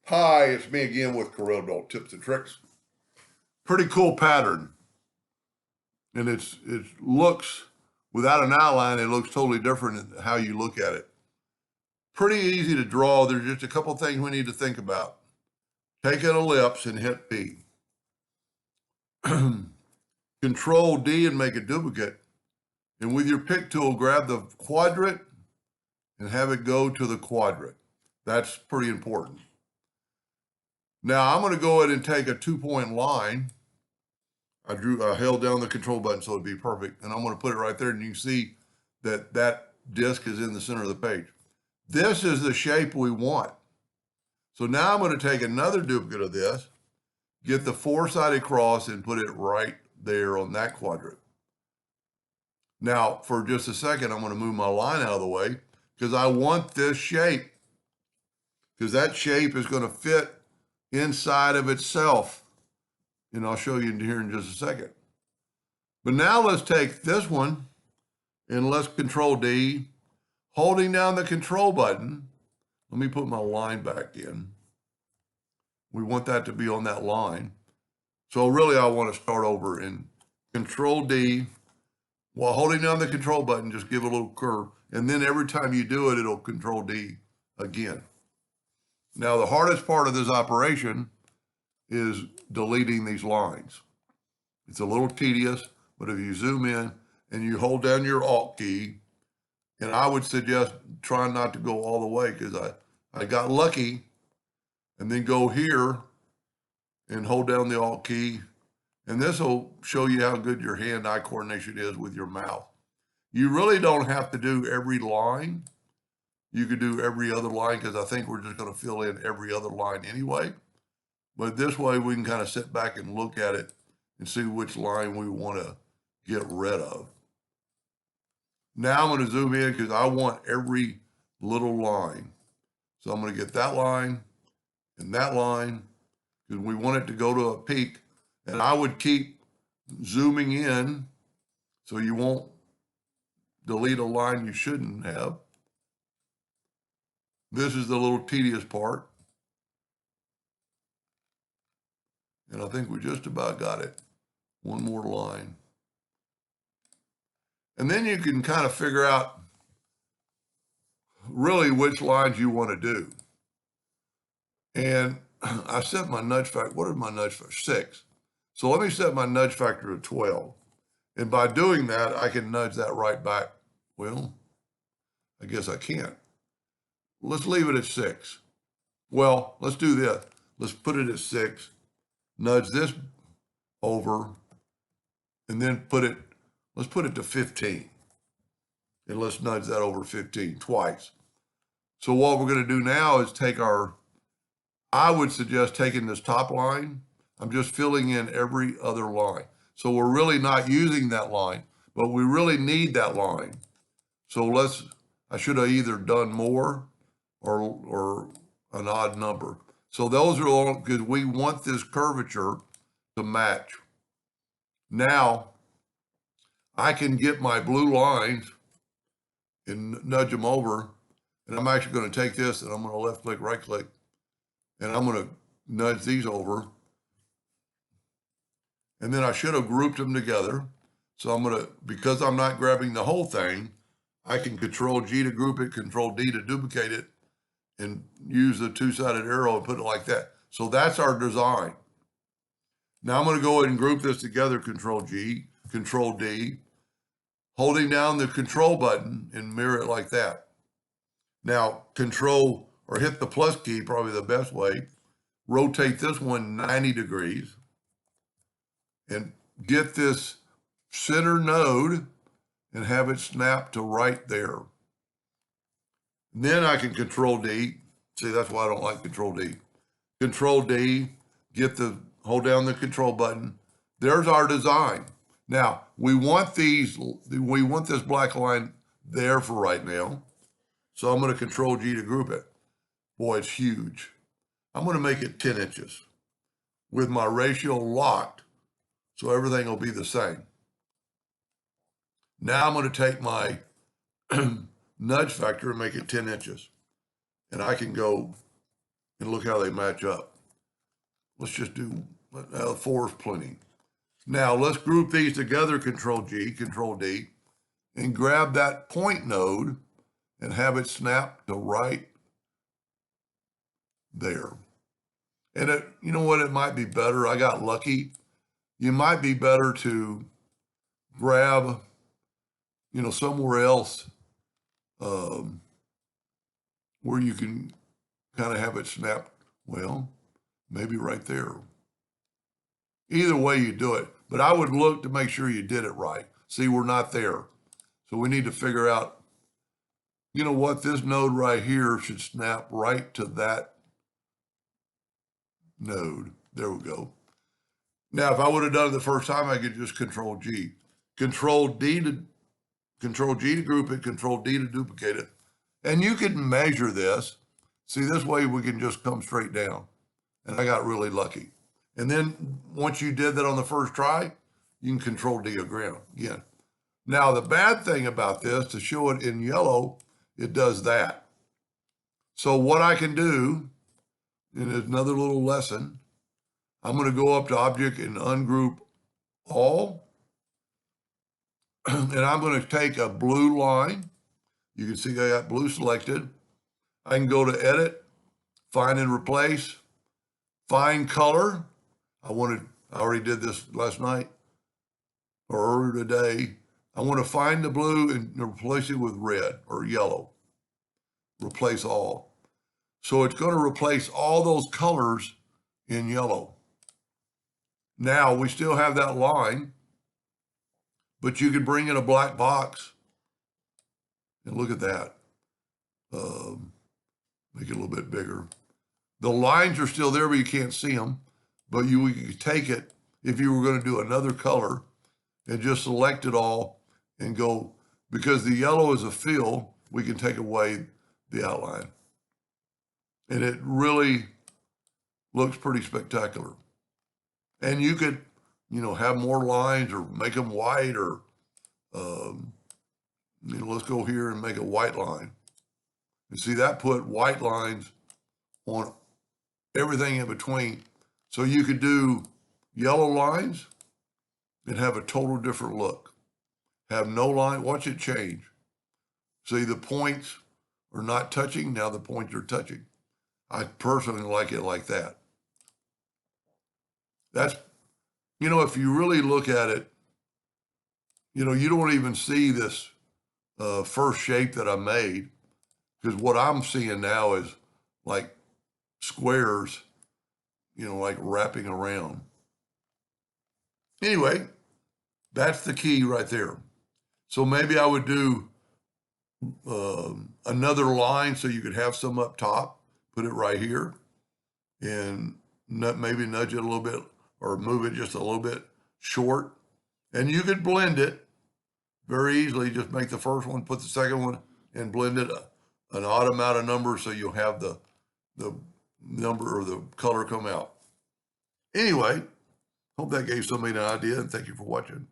Hi, it's me again with Corel Tips and Tricks. Pretty cool pattern. And it looks, without an outline, it looks totally different in how you look at it. Pretty easy to draw. There's just a couple things we need to think about. Take an ellipse and hit P. Control D and make a duplicate. And with your pick tool, grab the quadrant and have it go to the quadrant. That's pretty important. Now I'm going to go ahead and take a 2-point line. I held down the control button so it'd be perfect. And I'm going to put it right there, and you can see that that disc is in the center of the page. This is the shape we want. So now I'm going to take another duplicate of this, get the 4-sided cross and put it right there on that quadrant. Now, for just a second, I'm going to move my line out of the way because I want this shape, because that shape is going to fit inside of itself. And I'll show you here in just a second. But now let's take this one and let's Control D, holding down the control button. Let me put my line back in. We want that to be on that line. So really I want to start over and Control D, while holding down the control button, just give a little curve. And then every time you do it, it'll Control D again. Now the hardest part of this operation is deleting these lines. It's a little tedious, but if you zoom in and you hold down your Alt key, and I would suggest trying not to go all the way because I got lucky, and then go here and hold down the Alt key, and this will show you how good your hand-eye coordination is with your mouth. You really don't have to do every line. You could do every other line because I think we're just going to fill in every other line anyway. But this way we can kind of sit back and look at it and see which line we want to get rid of. Now I'm going to zoom in because I want every little line. So I'm going to get that line and that line because we want it to go to a peak. And I would keep zooming in so you won't delete a line you shouldn't have. This is the little tedious part. And I think we just about got it. One more line. And then you can kind of figure out really which lines you want to do. And I set my nudge factor. What is my nudge factor? 6. So let me set my nudge factor to 12. And by doing that, I can nudge that right back. Well, I guess I can't. Let's leave it at 6. Well, let's do this. Let's put it at 6, nudge this over, and then let's put it to 15. And let's nudge that over 15 twice. So what we're going to do now is I would suggest taking this top line. I'm just filling in every other line. So we're really not using that line, but we really need that line. So I should have either done more or an odd number. So those are all because we want this curvature to match. Now I can get my blue lines and nudge them over. And I'm actually going to take this and I'm going to left click, right click, and I'm going to nudge these over. And then I should have grouped them together. So because I'm not grabbing the whole thing, I can Control G to group it, Control D to duplicate it, and use the 2-sided arrow and put it like that. So that's our design. Now I'm going to go ahead and group this together, Control G, Control D, holding down the control button and mirror it like that. Now control or hit the plus key, probably the best way, rotate this one 90 degrees and get this center node and have it snap to right there. And then I can Control D. See, that's why I don't like Control D. Control D, hold down the control button. There's our design. Now, we want this black line there for right now. So I'm going to Control G to group it. Boy, it's huge. I'm going to make it 10 inches with my ratio locked so everything will be the same. Now I'm going to take my nudge factor and make it 10 inches. And I can go and look how they match up. Let's just do, 4 is plenty. Now let's group these together, Control G, Control D, and grab that point node and have it snap to right there. And you know what, it might be better, I got lucky. You might be better to grab, somewhere else where you can kind of have it snap, well, maybe right there. Either way you do it, but I would look to make sure you did it right. See, we're not there. So we need to figure out, you know what, this node right here should snap right to that node. There we go. Now, if I would have done it the first time, I could just Control G. Control G to group it, Control D to duplicate it. And you can measure this. See, this way we can just come straight down. And I got really lucky. And then once you did that on the first try, you can Control D again. Now, the bad thing about this, to show it in yellow, it does that. So what I can do, and there's another little lesson, I'm going to go up to Object and ungroup all. And I'm going to take a blue line. You can see I got blue selected. I can go to Edit, Find and Replace, Find Color. I already did this last night or earlier today. I want to find the blue and replace it with red or yellow. Replace all. So it's going to replace all those colors in yellow. Now we still have that line, but you can bring in a black box and look at that. Make it a little bit bigger. The lines are still there, but you can't see them. But you could take it if you were going to do another color and just select it all and go, because the yellow is a fill, we can take away the outline. And it really looks pretty spectacular. And you could, have more lines or make them white or, let's go here and make a white line. And see, that put white lines on everything in between. So you could do yellow lines and have a total different look. Have no line, watch it change. See, the points are not touching, now the points are touching. I personally like it like that. That's, if you really look at it, you don't even see this first shape that I made, because what I'm seeing now is like squares, like wrapping around. Anyway, that's the key right there. So maybe I would do another line so you could have some up top, put it right here, and maybe nudge it a little bit or move it just a little bit short. And you could blend it very easily. Just make the first one, put the second one, and blend it an odd amount of numbers so you'll have the number or the color come out. Anyway, hope that gave somebody an idea, and thank you for watching.